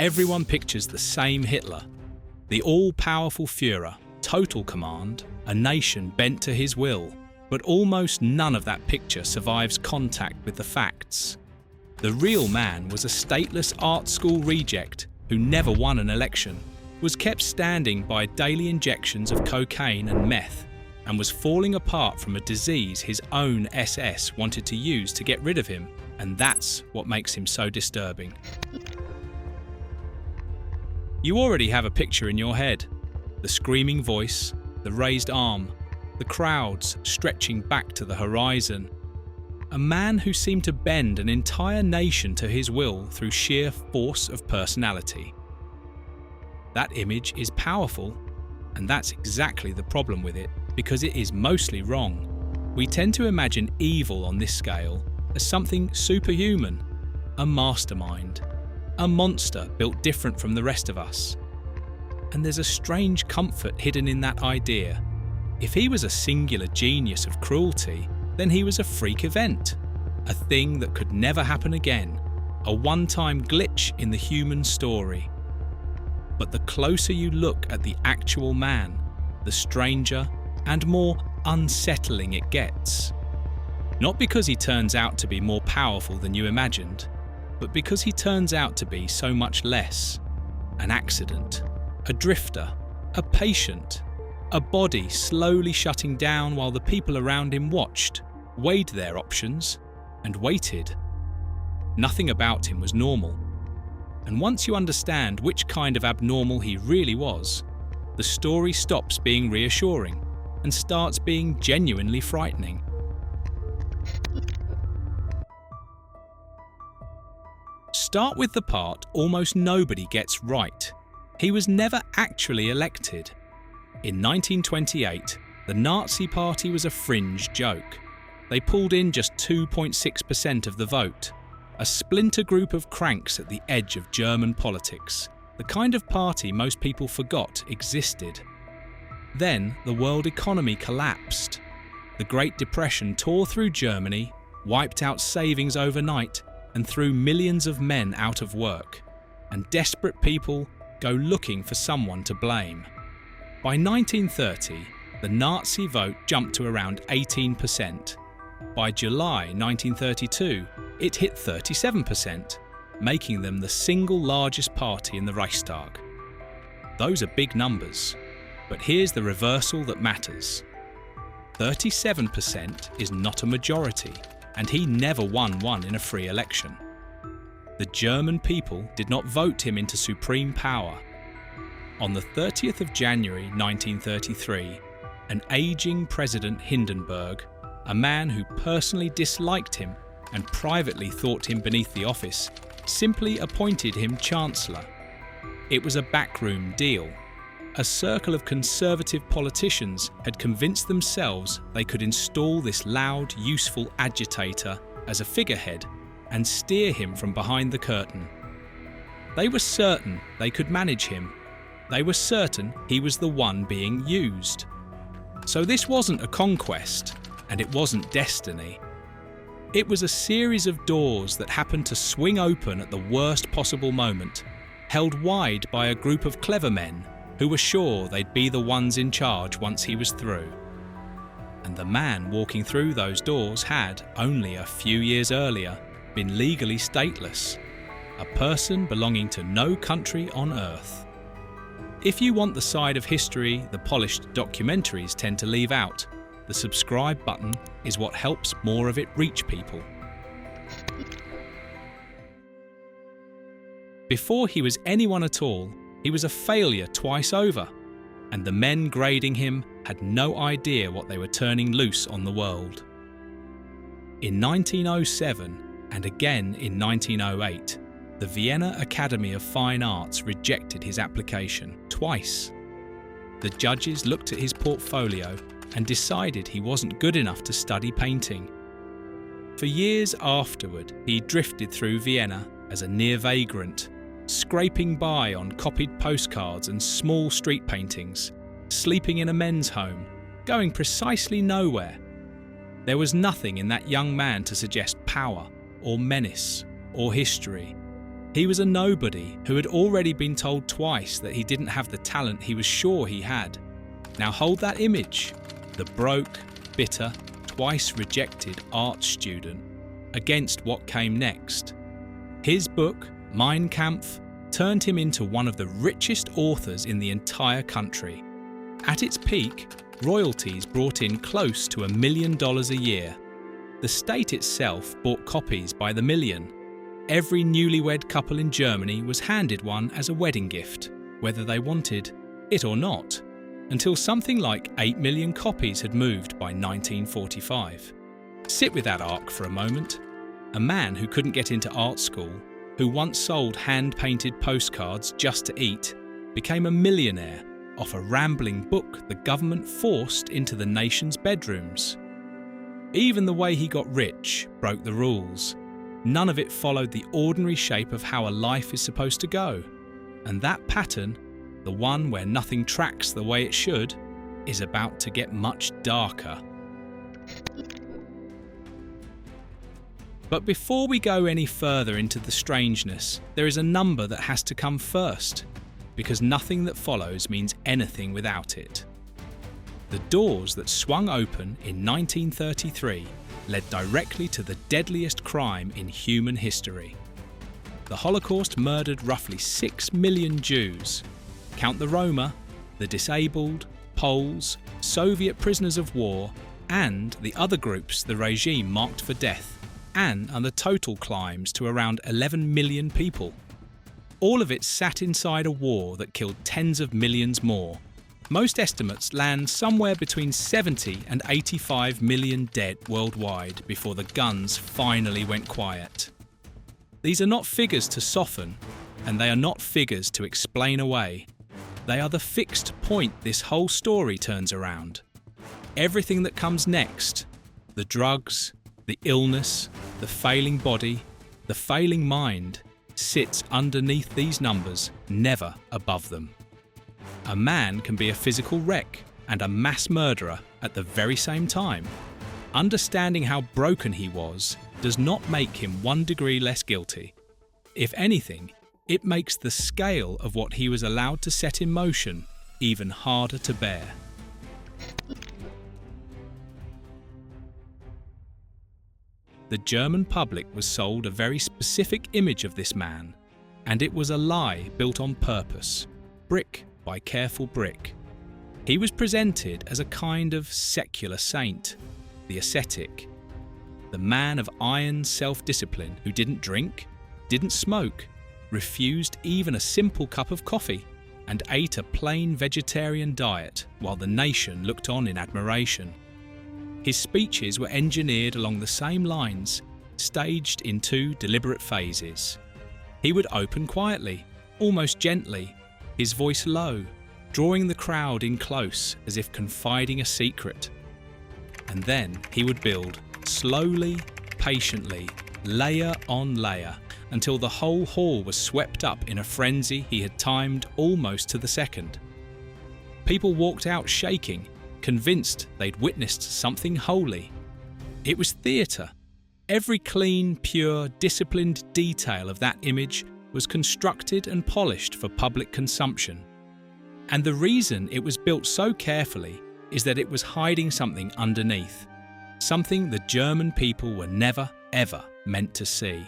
Everyone pictures the same Hitler, the all-powerful Führer, total command, a nation bent to his will. But almost none of that picture survives contact with the facts. The real man was a stateless art school reject who never won an election, was kept standing by daily injections of cocaine and meth, and was falling apart from a disease his own SS wanted to use to get rid of him, and that's what makes him so disturbing. You already have a picture in your head. The screaming voice, the raised arm, the crowds stretching back to the horizon. A man who seemed to bend an entire nation to his will through sheer force of personality. That image is powerful, and that's exactly the problem with it, because it is mostly wrong. We tend to imagine evil on this scale as something superhuman, a mastermind, a monster built different from the rest of us. And there's a strange comfort hidden in that idea. If he was a singular genius of cruelty, then he was a freak event, a thing that could never happen again, a one-time glitch in the human story. But the closer you look at the actual man, the stranger and more unsettling it gets. Not because he turns out to be more powerful than you imagined, but because he turns out to be so much less. An accident, a drifter, a patient, a body slowly shutting down while the people around him watched, weighed their options, and waited. Nothing about him was normal. And once you understand which kind of abnormal he really was, the story stops being reassuring and starts being genuinely frightening. Start with the part almost nobody gets right. He was never actually elected. In 1928, the Nazi Party was a fringe joke. They pulled in just 2.6% of the vote, a splinter group of cranks at the edge of German politics, the kind of party most people forgot existed. Then the world economy collapsed. The Great Depression tore through Germany, wiped out savings overnight, and threw millions of men out of work. And desperate people go looking for someone to blame. By 1930, the Nazi vote jumped to around 18%. By July 1932, it hit 37%, making them the single largest party in the Reichstag. Those are big numbers, but here's the reversal that matters. 37% is not a majority, and he never won one in a free election. The German people did not vote him into supreme power. On the 30th of January 1933, an aging President Hindenburg, a man who personally disliked him and privately thought him beneath the office, simply appointed him Chancellor. It was a backroom deal. A circle of conservative politicians had convinced themselves they could install this loud, useful agitator as a figurehead and steer him from behind the curtain. They were certain they could manage him. They were certain he was the one being used. So this wasn't a conquest, and it wasn't destiny. It was a series of doors that happened to swing open at the worst possible moment, held wide by a group of clever men who were sure they'd be the ones in charge once he was through. And the man walking through those doors had, only a few years earlier, been legally stateless, a person belonging to no country on earth. If you want the side of history the polished documentaries tend to leave out, the subscribe button is what helps more of it reach people. Before he was anyone at all, he was a failure twice over, and the men grading him had no idea what they were turning loose on the world. In 1907 and again in 1908, the Vienna Academy of Fine Arts rejected his application twice. The judges looked at his portfolio and decided he wasn't good enough to study painting. For years afterward, he drifted through Vienna as a near vagrant, scraping by on copied postcards and small street paintings, sleeping in a men's home, going precisely nowhere. There was nothing in that young man to suggest power or menace or history. He was a nobody who had already been told twice that he didn't have the talent he was sure he had. Now hold that image, the broke, bitter, twice rejected art student, against what came next. His book, Mein Kampf, turned him into one of the richest authors in the entire country. At its peak, royalties brought in close to $1 million a year. The state itself bought copies by the million. Every newlywed couple in Germany was handed one as a wedding gift, whether they wanted it or not, until something like 8 million copies had moved by 1945. Sit with that arc for a moment. A man who couldn't get into art school, who once sold hand-painted postcards just to eat, became a millionaire off a rambling book the government forced into the nation's bedrooms. Even the way he got rich broke the rules. None of it followed the ordinary shape of how a life is supposed to go. And that pattern, the one where nothing tracks the way it should, is about to get much darker. But before we go any further into the strangeness, there is a number that has to come first, because nothing that follows means anything without it. The doors that swung open in 1933 led directly to the deadliest crime in human history. The Holocaust murdered roughly 6 million Jews. Count the Roma, the disabled, Poles, Soviet prisoners of war, and the other groups the regime marked for death, and the total climbs to around 11 million people. All of it sat inside a war that killed tens of millions more. Most estimates land somewhere between 70 and 85 million dead worldwide before the guns finally went quiet. These are not figures to soften, and they are not figures to explain away. They are the fixed point this whole story turns around. Everything that comes next, the drugs, the illness, the failing body, the failing mind, sits underneath these numbers, never above them. A man can be a physical wreck and a mass murderer at the very same time. Understanding how broken he was does not make him 1 degree less guilty. If anything, it makes the scale of what he was allowed to set in motion even harder to bear. The German public was sold a very specific image of this man, and it was a lie built on purpose, brick by careful brick. He was presented as a kind of secular saint, the ascetic, the man of iron self-discipline who didn't drink, didn't smoke, refused even a simple cup of coffee, and ate a plain vegetarian diet while the nation looked on in admiration. His speeches were engineered along the same lines, staged in 2 deliberate phases. He would open quietly, almost gently, his voice low, drawing the crowd in close as if confiding a secret. And then he would build, slowly, patiently, layer on layer, until the whole hall was swept up in a frenzy he had timed almost to the second. People walked out shaking, convinced they'd witnessed something holy. It was theatre. Every clean, pure, disciplined detail of that image was constructed and polished for public consumption. And the reason it was built so carefully is that it was hiding something underneath, something the German people were never, ever meant to see.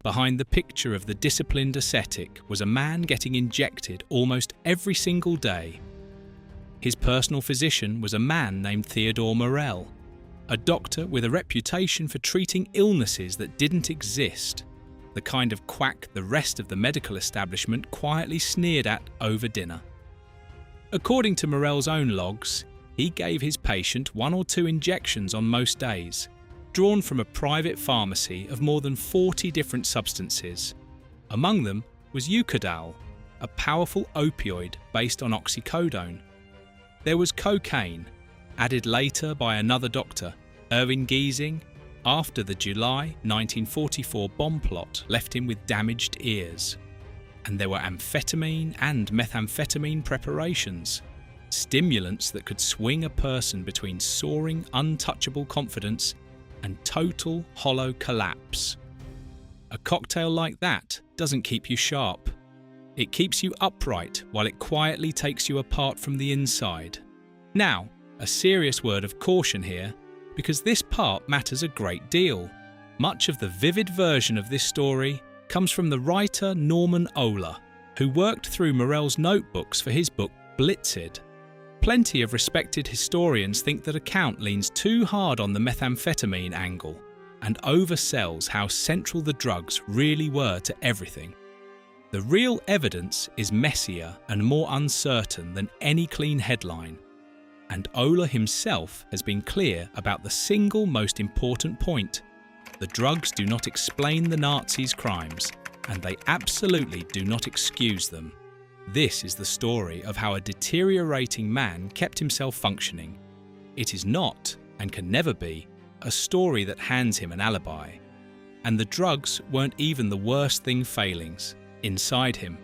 Behind the picture of the disciplined ascetic was a man getting injected almost every single day. His personal physician was a man named Theodor Morell, a doctor with a reputation for treating illnesses that didn't exist, the kind of quack the rest of the medical establishment quietly sneered at over dinner. According to Morell's own logs, he gave his patient 1 or 2 injections on most days, drawn from a private pharmacy of more than 40 different substances. Among them was Eucadal, a powerful opioid based on oxycodone. There was cocaine, added later by another doctor, Erwin Giesing, after the July 1944 bomb plot left him with damaged ears. And there were amphetamine and methamphetamine preparations, stimulants that could swing a person between soaring, untouchable confidence and total hollow collapse. A cocktail like that doesn't keep you sharp. It keeps you upright while it quietly takes you apart from the inside. Now, a serious word of caution here, because this part matters a great deal. Much of the vivid version of this story comes from the writer Norman Ohler, who worked through Morell's notebooks for his book Blitzed. Plenty of respected historians think that account leans too hard on the methamphetamine angle and oversells how central the drugs really were to everything. The real evidence is messier and more uncertain than any clean headline, and Ohler himself has been clear about the single most important point. The drugs do not explain the Nazis' crimes, and they absolutely do not excuse them. This is the story of how a deteriorating man kept himself functioning. It is not, and can never be, a story that hands him an alibi. And the drugs weren't even the worst thing failings inside him.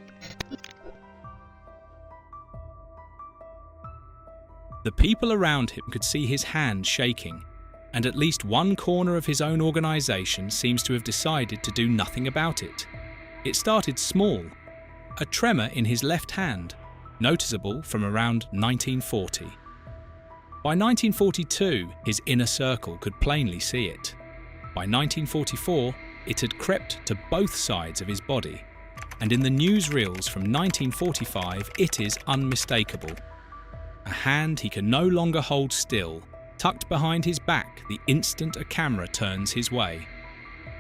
The people around him could see his hand shaking, and at least one corner of his own organisation seems to have decided to do nothing about it. It started small, a tremor in his left hand, noticeable from around 1940. By 1942, his inner circle could plainly see it. By 1944, it had crept to both sides of his body, and in the newsreels from 1945, it is unmistakable. A hand he can no longer hold still, tucked behind his back the instant a camera turns his way.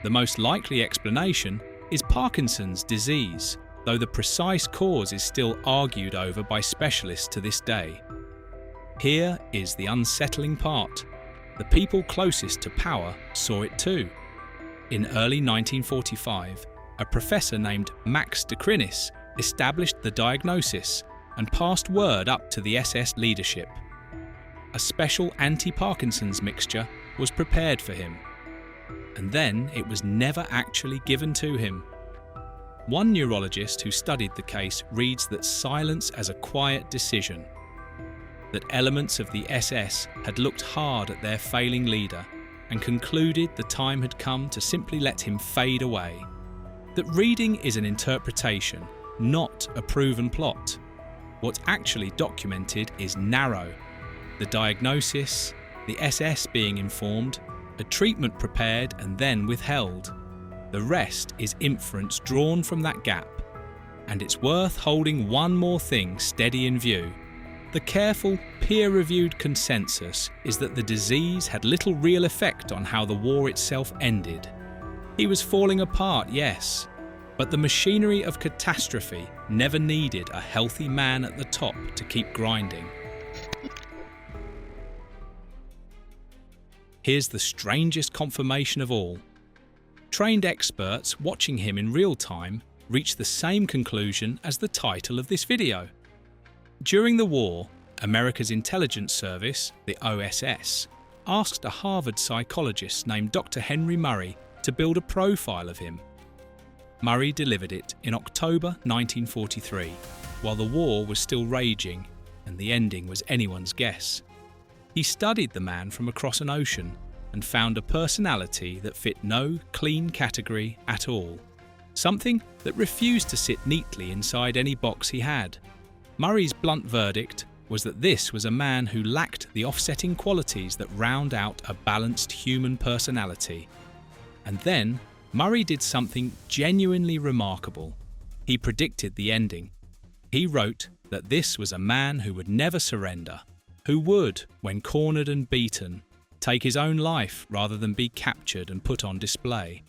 The most likely explanation is Parkinson's disease, though the precise cause is still argued over by specialists to this day. Here is the unsettling part. The people closest to power saw it too. In early 1945, a professor named Max de Krinis established the diagnosis and passed word up to the SS leadership. A special anti-Parkinson's mixture was prepared for him, and then it was never actually given to him. One neurologist who studied the case reads that silence as a quiet decision, that elements of the SS had looked hard at their failing leader and concluded the time had come to simply let him fade away. That reading is an interpretation, not a proven plot. What's actually documented is narrow. The diagnosis, the SS being informed, a treatment prepared and then withheld. The rest is inference drawn from that gap. And it's worth holding one more thing steady in view. The careful, peer-reviewed consensus is that the disease had little real effect on how the war itself ended. He was falling apart, yes, but the machinery of catastrophe never needed a healthy man at the top to keep grinding. Here's the strangest confirmation of all. Trained experts watching him in real time reached the same conclusion as the title of this video. During the war, America's intelligence service, the OSS, asked a Harvard psychologist named Dr. Henry Murray to build a profile of him. Murray delivered it in October 1943, while the war was still raging and the ending was anyone's guess. He studied the man from across an ocean and found a personality that fit no clean category at all, something that refused to sit neatly inside any box he had. Murray's blunt verdict was that this was a man who lacked the offsetting qualities that round out a balanced human personality. And then Murray did something genuinely remarkable. He predicted the ending. He wrote that this was a man who would never surrender, who would, when cornered and beaten, take his own life rather than be captured and put on display.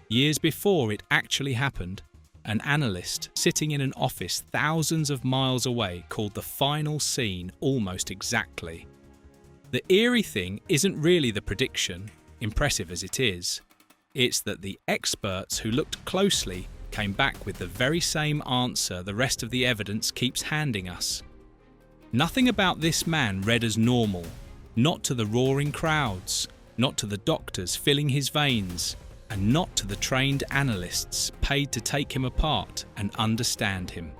Years before it actually happened, an analyst sitting in an office thousands of miles away called the final scene almost exactly. The eerie thing isn't really the prediction, impressive as it is. It's that the experts who looked closely came back with the very same answer the rest of the evidence keeps handing us. Nothing about this man read as normal, not to the roaring crowds, not to the doctors filling his veins, and not to the trained analysts paid to take him apart and understand him.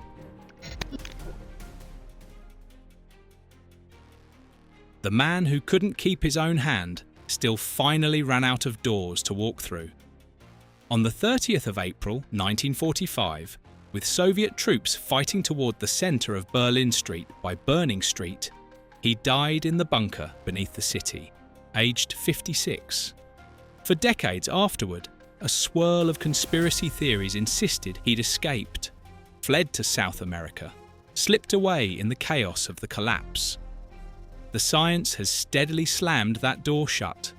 The man who couldn't keep his own hand still finally ran out of doors to walk through. On the 30th of April 1945, with Soviet troops fighting toward the centre of Berlin Street by Burning Street, he died in the bunker beneath the city, aged 56. For decades afterward, a swirl of conspiracy theories insisted he'd escaped, fled to South America, slipped away in the chaos of the collapse. The science has steadily slammed that door shut.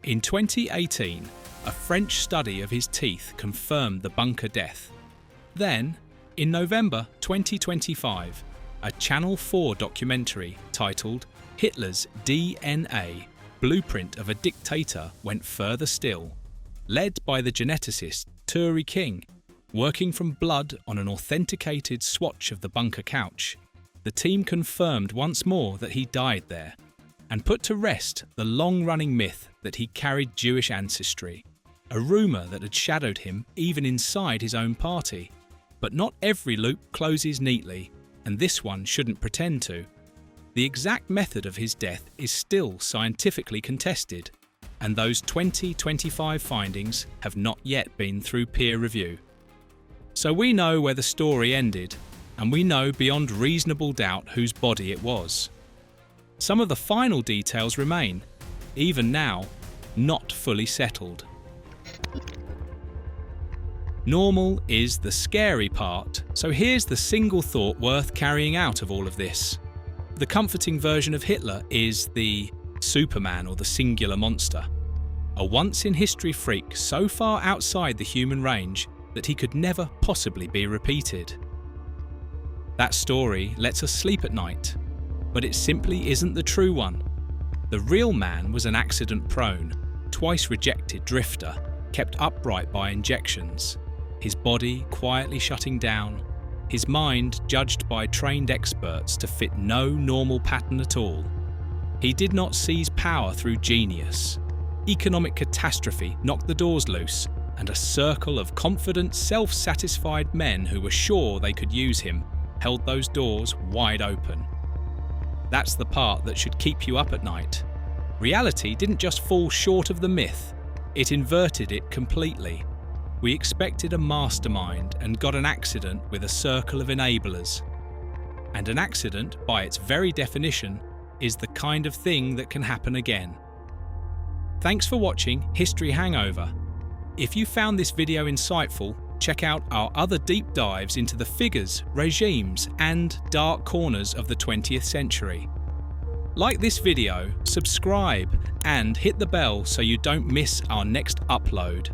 In 2018, a French study of his teeth confirmed the bunker death. Then, in November 2025, a Channel 4 documentary titled Hitler's DNA, Blueprint of a Dictator went further still. Led by the geneticist Turi King, working from blood on an authenticated swatch of the bunker couch, the team confirmed once more that he died there, and put to rest the long-running myth that he carried Jewish ancestry, a rumour that had shadowed him even inside his own party. But not every loop closes neatly, and this one shouldn't pretend to. The exact method of his death is still scientifically contested, and those 2025 findings have not yet been through peer review. So we know where the story ended, and we know beyond reasonable doubt whose body it was. Some of the final details remain, even now, not fully settled. Normal is the scary part, so here's the single thought worth carrying out of all of this. The comforting version of Hitler is the Superman or the singular monster, a once-in-history freak so far outside the human range that he could never possibly be repeated. That story lets us sleep at night, but it simply isn't the true one. The real man was an accident-prone, twice-rejected drifter, kept upright by injections, his body quietly shutting down, his mind judged by trained experts to fit no normal pattern at all. He did not seize power through genius. Economic catastrophe knocked the doors loose, and a circle of confident, self-satisfied men who were sure they could use him held those doors wide open. That's the part that should keep you up at night. Reality didn't just fall short of the myth, it inverted it completely. We expected a mastermind and got an accident with a circle of enablers. And an accident, by its very definition, is the kind of thing that can happen again. Thanks for watching History Hangover. If you found this video insightful, check out our other deep dives into the figures, regimes, and dark corners of the 20th century. Like this video, subscribe, and hit the bell so you don't miss our next upload.